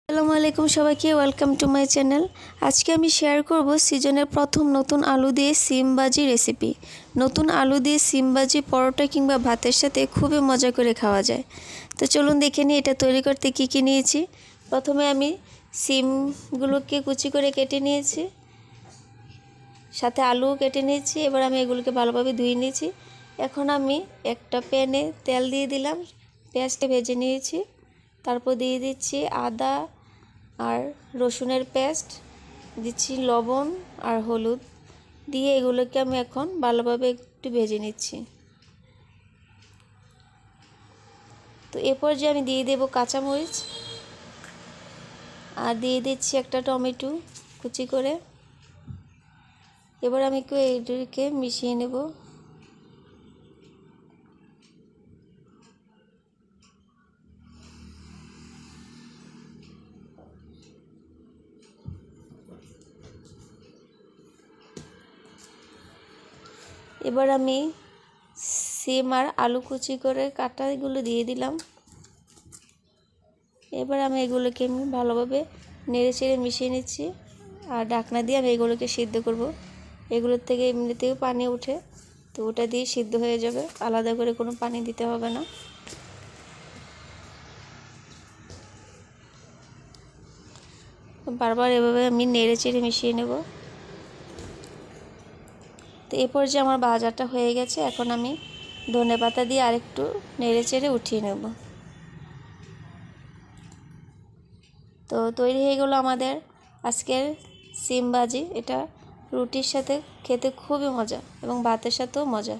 আসসালামু আলাইকুম সবাইকে, ওয়েলকাম টু মাই চ্যানেল। আজকে আমি শেয়ার করব সিজনের প্রথম নতুন আলু দিয়ে সিম ভাজি রেসিপি। নতুন আলু দিয়ে সিম ভাজি পরোটা কিংবা ভাতের সাথে খুবই মজা করে খাওয়া যায়। তো চলুন দেখে নিই এটা তৈরি করতে কী কী নিয়েছি। প্রথমে আমি সিমগুলোকে কুচি করে কেটে নিয়েছি, সাথে আলুও কেটে নিয়েছি। এবার আমি এগুলোকে ভালোভাবে ধুয়ে নিয়েছি। এখন আমি একটা প্যানে তেল দিয়ে দিলাম, পেঁয়াজটা ভেজে নিয়েছি। তারপর দিয়ে দিচ্ছি আদা আর রসুনের পেস্ট, দিচ্ছি লবণ আর হলুদ দিয়ে এগুলোকে আমি এখন ভালোভাবে একটু ভেজে নিচ্ছি। তো এরপর যে আমি দিয়ে দেব কাঁচামরিচ আর দিয়ে দিচ্ছি একটা টমেটো কুচি করে। এবার আমি একটু এইটাকে মিশিয়ে নেব। এবার আমি সিম আর আলু কুচি করে কাটা এগুলো দিয়ে দিলাম। এবার আমি এগুলোকে ভালোভাবে নেড়ে চেড়ে মিশিয়ে নিচ্ছি আর ঢাকনা দিয়ে আমি এগুলোকে সিদ্ধ করব। এগুলোর থেকে এমনিতেও পানি ওঠে, তো ওটা দিয়ে সিদ্ধ হয়ে যাবে, আলাদা করে কোনো পানি দিতে হবে না। বারবার এভাবে আমি নেড়ে চেড়ে মিশিয়ে নেব। তো এরপর যে আমার ভাজাটা হয়ে গেছে, এখন আমি ধনেপাতা দিয়ে আরেকটু নেড়ে চেড়ে উঠিয়ে নেব। তো তৈরি হয়ে গেল আমাদের আজকের সিম ভাজি। এটা রুটির সাথে খেতে খুবই মজা এবং ভাতের সাথেও মজা।